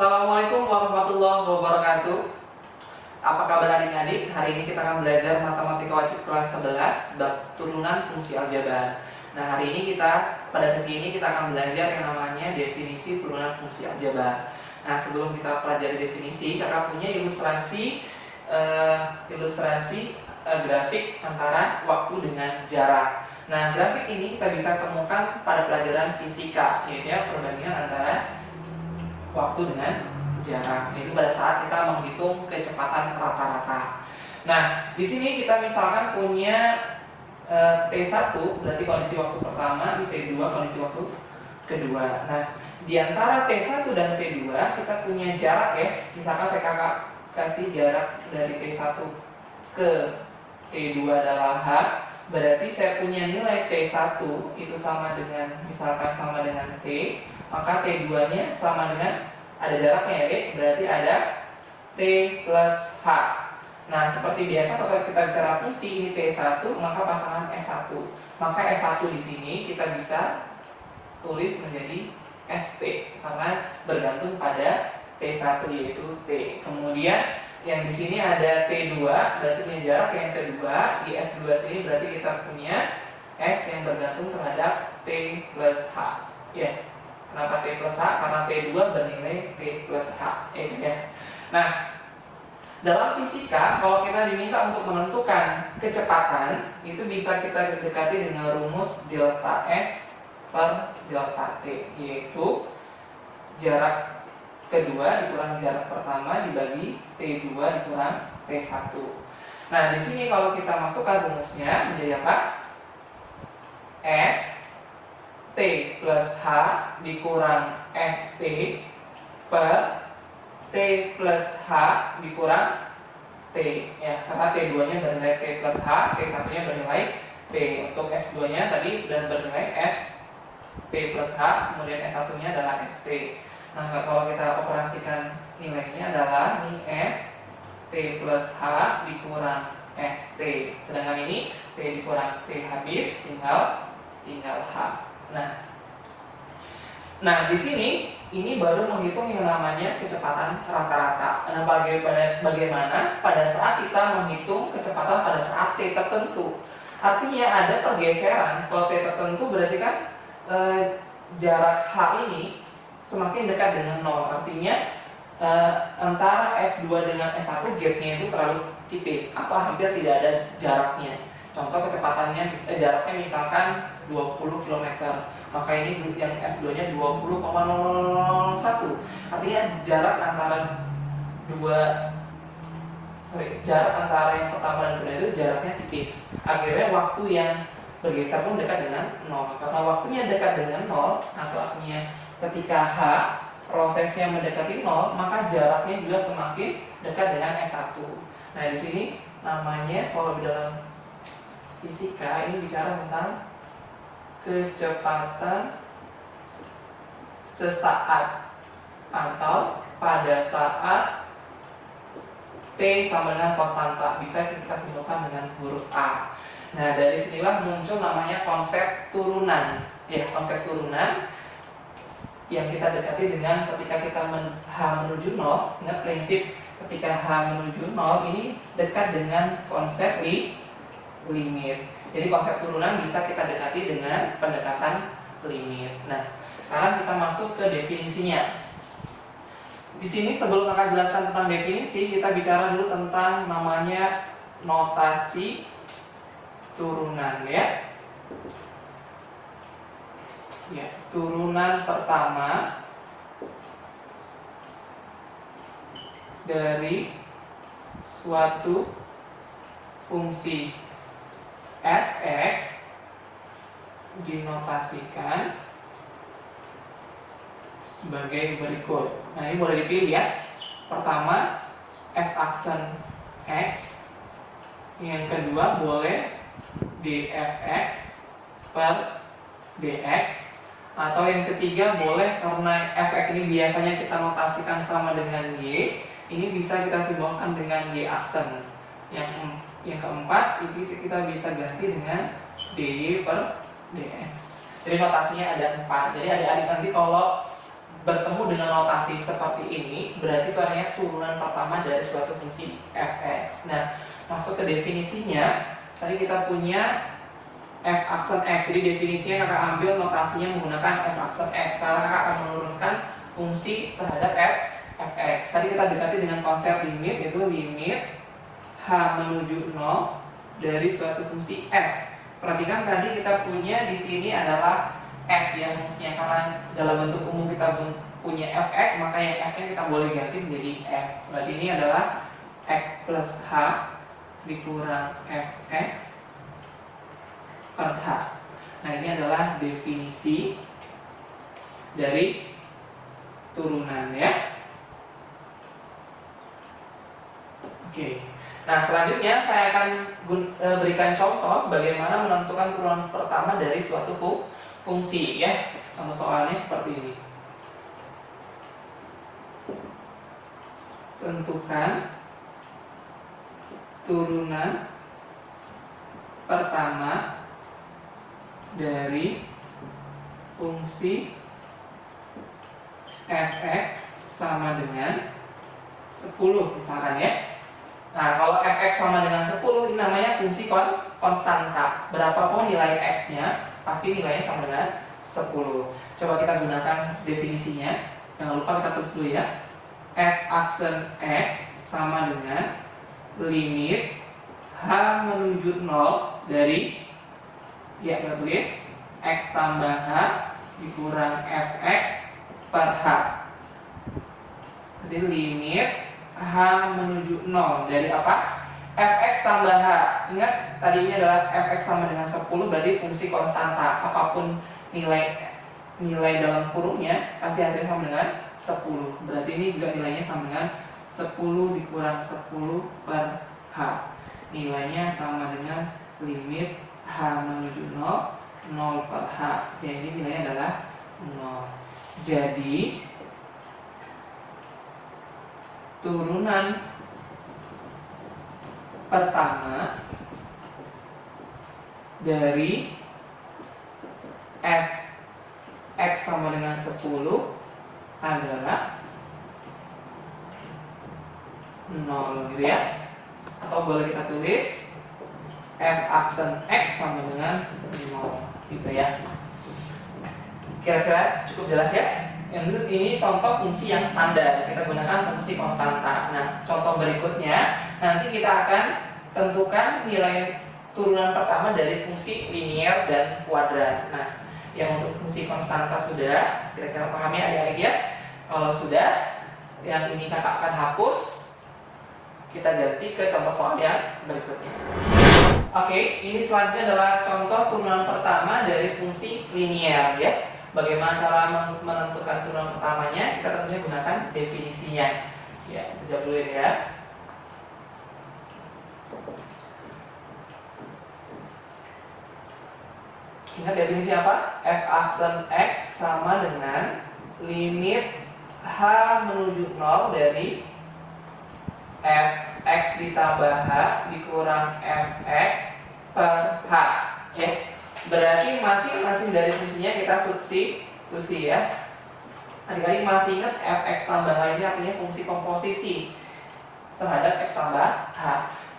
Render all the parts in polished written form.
Assalamualaikum warahmatullahi wabarakatuh. Apa kabar adik-adik? Hari ini kita akan belajar matematika wajib kelas 11 bab turunan fungsi aljabar. Nah, hari ini pada sesi ini kita akan belajar yang namanya definisi turunan fungsi aljabar. Nah, sebelum kita pelajari definisi, kakak punya ilustrasi grafik antara waktu dengan jarak. Nah, grafik ini kita bisa temukan pada pelajaran fisika, yaitu perbandingan antara waktu dengan jarak, yaitu pada saat kita menghitung kecepatan rata-rata. Nah, di sini kita misalkan punya T1 berarti kondisi waktu pertama, di T2 kondisi waktu kedua. Nah, di antara T1 dan T2 kita punya jarak ya. Misalkan saya kakak kasih jarak dari T1 ke T2 adalah H, berarti saya punya nilai T1 itu sama dengan T, maka T2-nya sama dengan, ada jaraknya ya, berarti ada T plus H. Nah, seperti biasa kalau kita bicara fungsi ini T1, maka pasangan S1. Maka S1 di sini kita bisa tulis menjadi ST karena bergantung pada T1 yaitu T. Kemudian yang di sini ada T2 berarti punya jarak yang kedua. Di S2 sini berarti kita punya S yang bergantung terhadap T plus H. Ya. Kenapa T plus H? Karena T2 bernilai T plus H. Ya. Nah, dalam fisika, kalau kita diminta untuk menentukan kecepatan, itu bisa kita dekati dengan rumus delta S per delta T, yaitu jarak kedua dikurang jarak pertama dibagi T2 dikurang T1. Nah, di sini kalau kita masukkan rumusnya menjadi apa? S T plus H dikurang ST per T plus H dikurang T ya, karena T2-nya bernilai T plus H, T1-nya bernilai T. Untuk S2-nya tadi sudah bernilai S T plus H, kemudian S1-nya adalah ST. Nah, kalau kita operasikan nilainya adalah ini S T plus H dikurang ST. Sedangkan ini T dikurang T habis, tinggal H. Nah, di sini ini baru menghitung yang namanya kecepatan rata-rata. Nah, bagaimana pada saat kita menghitung kecepatan pada saat T tertentu? Artinya ada pergeseran. Kalau T tertentu berarti kan jarak H ini semakin dekat dengan 0. Artinya antara S2 dengan S1 gapnya itu terlalu tipis atau hampir tidak ada jaraknya. Contoh kecepatannya, jaraknya misalkan 20 km, maka ini yang S2-nya 20,001. Artinya jarak antara yang pertama dan kedua itu jaraknya tipis. Akhirnya waktu yang bergeser pun dekat dengan 0. Karena waktunya dekat dengan 0, atau artinya ketika H prosesnya mendekati 0, maka jaraknya juga semakin dekat dengan S1. Nah, di sini namanya kalau di dalam fisika ini bicara tentang kecepatan sesaat atau pada saat T sama dengan konstanta. Bisa kita simpulkan dengan huruf A. Nah, dari sinilah muncul namanya konsep turunan. Ya, konsep turunan yang kita dekati dengan ketika kita H menuju 0. Ingat prinsip ketika H menuju 0 ini dekat dengan konsep limit. Jadi konsep turunan bisa kita dekati dengan pendekatan limit. Nah, sekarang kita masuk ke definisinya. Di sini sebelum akan jelaskan tentang definisi, kita bicara dulu tentang namanya notasi turunan ya. Ya, turunan pertama dari suatu fungsi f(x) dinotasikan sebagai berikut. Nah, ini boleh dipilih ya. Pertama, f aksen x. Yang kedua boleh dfx per dx. Atau yang ketiga boleh, karena fx ini biasanya kita notasikan sama dengan y, ini bisa kita simbolkan dengan y aksen. Yang keempat itu kita bisa ganti dengan dy per dx. Jadi notasinya ada 4. Jadi adik-adik nanti kalau bertemu dengan notasi seperti ini, berarti itu artinya turunan pertama dari suatu fungsi f(x). Nah, masuk ke definisinya, tadi kita punya f aksen x. Jadi definisinya kakak ambil notasinya menggunakan f aksen x. Sekarang kakak akan menurunkan fungsi terhadap f(x). Tadi kita dekati dengan konsep limit, yaitu limit h menuju 0 dari suatu fungsi f. Perhatikan tadi kita punya di sini adalah s ya fungsinya, karena dalam bentuk umum kita punya f(x), maka yang s-nya kita boleh ganti menjadi f. Berarti ini adalah x plus h dikurang f(x) per h. Nah, ini adalah definisi dari turunan ya. Oke. Nah, selanjutnya saya akan berikan contoh bagaimana menentukan turunan pertama dari suatu fungsi ya. Contoh soalnya seperti ini. Tentukan turunan pertama dari fungsi f(x) sama dengan 10 misalkan ya. Nah, kalau f(x) sama dengan 10 ini namanya fungsi konstanta. Berapapun nilai x-nya, pasti nilainya sama dengan 10. Coba kita gunakan definisinya. Jangan lupa kita tulis dulu ya. F aksen x sama dengan limit h menuju 0 dari, ya kita tulis x tambah h dikurang f(x) per h. Jadi limit h menuju 0 dari apa? f(x) tambah h. Ingat tadi ini adalah f(x) sama dengan 10, berarti fungsi konstanta. Apapun nilai dalam kurungnya pasti hasilnya sama dengan 10. Berarti ini juga nilainya sama dengan 10 dikurang 10 per h. Nilainya sama dengan limit h menuju 0 per h. Ya, ini nilainya adalah 0. Jadi turunan pertama dari f(x) sama dengan 10 adalah 0 gitu ya. Atau boleh kita tulis f aksen x sama dengan 0 gitu ya. Kira-kira cukup jelas ya? Yang ini contoh fungsi yang standar, kita gunakan fungsi konstanta. Nah, contoh berikutnya nanti kita akan tentukan nilai turunan pertama dari fungsi linear dan kuadran. Nah, yang untuk fungsi konstanta sudah, kira-kira pahami adik-adik ya? Kalau sudah, yang ini kakak akan hapus. Kita ganti ke contoh soal yang berikutnya. Oke, ini selanjutnya adalah contoh turunan pertama dari fungsi linear ya. Bagaimana cara menentukan turunan pertamanya? Kita tentunya gunakan definisinya. Ya, jawab dulu ya. Ingat definisi apa? F aksen x sama dengan limit h menuju 0 dari f(x) ditambah h dikurang f(x) per h. Ya. Berarti masing-masing dari fungsinya kita substitusi ya. Adik-adik masih ingat f(x) tambah h ini artinya fungsi komposisi terhadap x tambah h.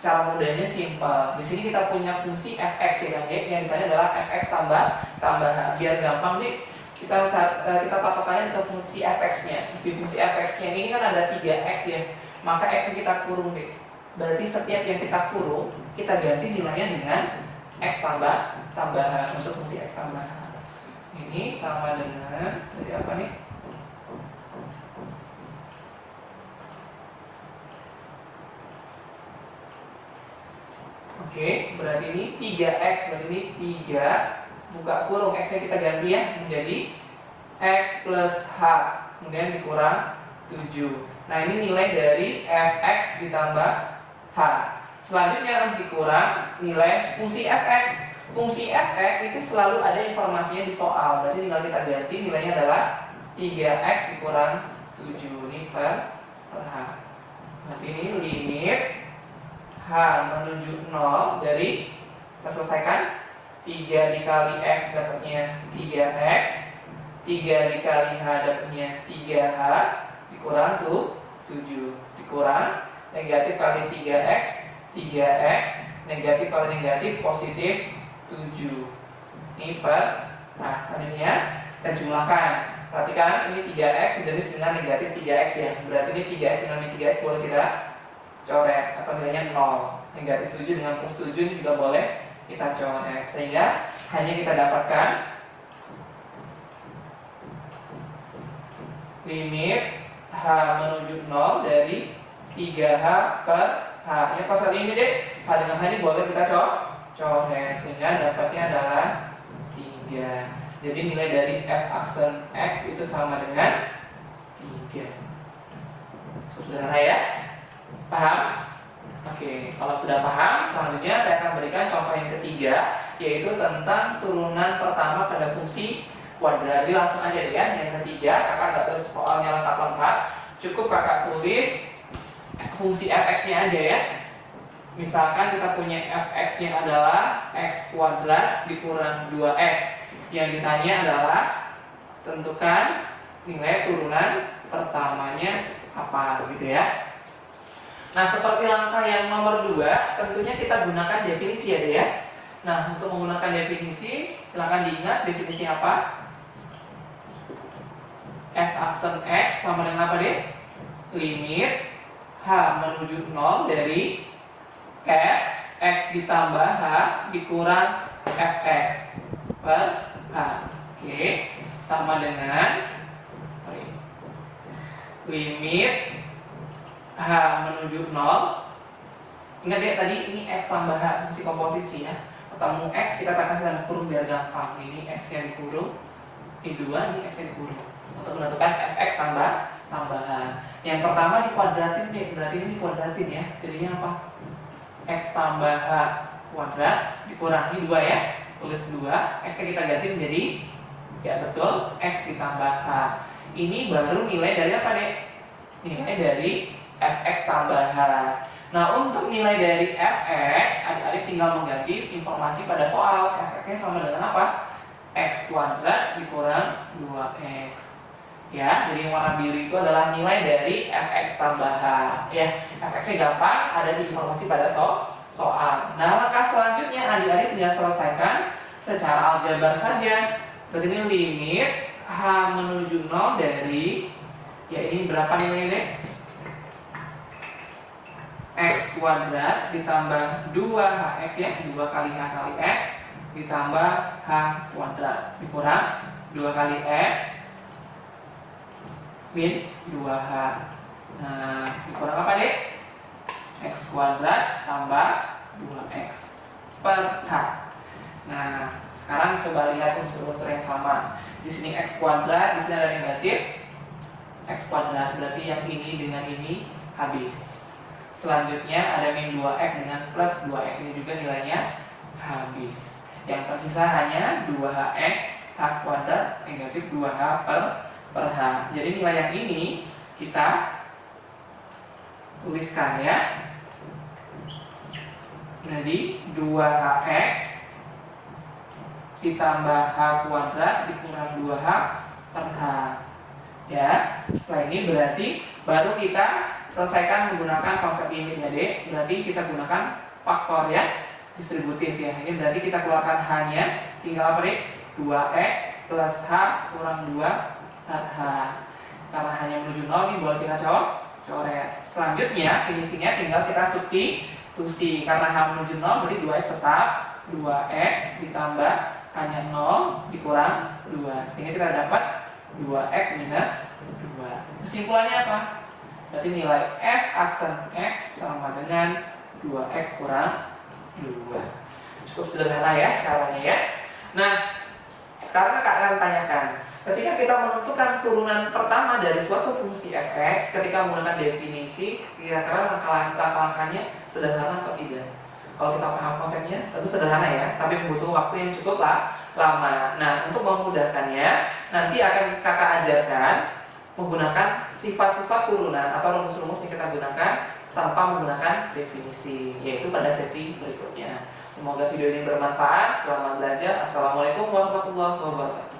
Cara mudahnya simpel. Di sini kita punya fungsi f(x) ya, yang ditanya adalah f(x) tambah h. Biar gampang sih, kita patokannya ke fungsi f(x)-nya. Di fungsi f(x)-nya ini kan ada 3x ya. Maka x yang kita kurung deh. Berarti setiap yang kita kurung, kita ganti nilainya dengan x tambah h untuk fungsi x tambah h. Ini sama dengan jadi apa nih? Oke, berarti ini 3x, berarti ini 3 buka kurung x-nya kita ganti ya menjadi x plus h, kemudian dikurang 7. Nah, ini nilai dari f(x) ditambah h. Selanjutnya dikurang nilai fungsi f(x). Fungsi f(x) itu selalu ada informasinya di soal. Berarti tinggal kita ganti nilainya adalah 3x dikurang 7 ini per h. Berarti ini limit h menuju 0 dari, kita selesaikan, 3 dikali x dapatnya 3x 3 dikali H dapatnya 3H, dikurang tuh 7, dikurang negatif kali 3X, 3X, negatif kali negatif positif 7. Ini per, nah selanjutnya kita jumlahkan. Perhatikan ini 3X sejenis dengan negatif 3X ya. Berarti ini 3X dengan 3X boleh kita coret atau nilainya 0. Negatif 7 dengan plus 7 ini juga boleh kita coret. Sehingga hanya kita dapatkan limit H menuju 0 dari 3H per H. Ya pasal ini deh, H dengan H ini boleh kita coret. Sehingga dapatnya adalah 3. Jadi nilai dari F aksen X itu sama dengan 3. Cukup sederhana ya? Paham? Oke, kalau sudah paham, selanjutnya saya akan berikan contoh yang ketiga, yaitu tentang turunan pertama pada fungsi kuadrat. Jadi langsung aja ya, yang ketiga, kakak nggak tulis soalnya lengkap-lengkap, cukup kakak tulis fungsi fx-nya aja ya. Misalkan kita punya fx-nya adalah x kuadrat dikurang 2x. Yang ditanya adalah tentukan nilai turunan pertamanya apa gitu ya. Nah, seperti langkah yang nomor 2, tentunya kita gunakan definisi ya. Nah, untuk menggunakan definisi, silakan diingat definisi apa? F aksen X sama dengan apa deh? Limit H menuju 0 dari F X ditambah H dikurang Fx per H. Oke, sama dengan limit H menuju 0. Ingat ya tadi ini X tambah H fungsi komposisi ya. Ketemu X kita tekan dalam kurung biar gampang. Ini X yang dikurung, ini 2, ini X yang dikurung. Untuk menentukan Fx tambahan. Yang pertama dikuadratin deh, berarti ini dikuadratin ya. Jadinya apa? X tambah H kuadrat dikurangi 2 ya. Tulis 2, X yang kita ganti menjadi ya betul X ditambah H. Ini baru nilai dari apa deh? Nilai dari Fx tambah H. Nah, untuk nilai dari Fx, adik-adik tinggal mengganti informasi pada soal. Fx-nya sama dengan apa? X kuadrat dikurang 2x. Ya, jadi yang warna biru itu adalah nilai dari Fx tambah H. Ya, Fx-nya gampang, ada di informasi pada soal. Nah, langkah selanjutnya adik-adik tinggal selesaikan secara aljabar saja. Berarti ini limit H menuju 0 dari, ya ini berapa nilainya deh? X kuadrat ditambah 2hx ya, 2 kali H kali X ditambah H kuadrat dikurang 2 kali X min 2H. Nah, dikurang apa deh? X kuadrat tambah 2X per H. Nah, sekarang coba lihat unsur-unsur yang sama. Di sini X kuadrat, di sini ada negatif X kuadrat, berarti yang ini dengan ini habis. Selanjutnya ada min 2X dengan plus 2X, ini juga nilainya habis. Yang tersisa hanya 2HX H kuadrat negatif 2H per H. Jadi nilai yang ini kita tuliskan ya. Jadi 2HX ditambah H kuadrat dikurang 2H per H. Ya, setelah ini berarti baru kita selesaikan menggunakan konsep limitnya D. Berarti kita gunakan faktor ya, distributif ya. Ini berarti kita keluarkan H-nya, tinggal apa deh? 2X plus H kurang 2 H. Karena hanya menuju 0 ini boleh kita coret. Selanjutnya finishingnya tinggal kita substitusi. Karena H menuju 0 berarti 2X tetap, 2X ditambah hanya 0 dikurang 2. Sehingga kita dapat 2X minus 2. Kesimpulannya apa? Berarti nilai F aksen X sama dengan 2X kurang 2. Cukup sederhana ya caranya ya. Nah, sekarang kakak akan tanyakan, ketika kita menentukan turunan pertama dari suatu fungsi fx, ketika menggunakan definisi, kira-kira langkah-langkahnya sederhana atau tidak? Kalau kita paham konsepnya, tentu sederhana ya, tapi membutuhkan waktu yang cukup lama. Nah, untuk memudahkannya, nanti akan kakak ajarkan menggunakan sifat-sifat turunan atau rumus-rumus yang kita gunakan tanpa menggunakan definisi, yaitu pada sesi berikutnya. Semoga video ini bermanfaat. Selamat belajar. Assalamualaikum warahmatullahi wabarakatuh.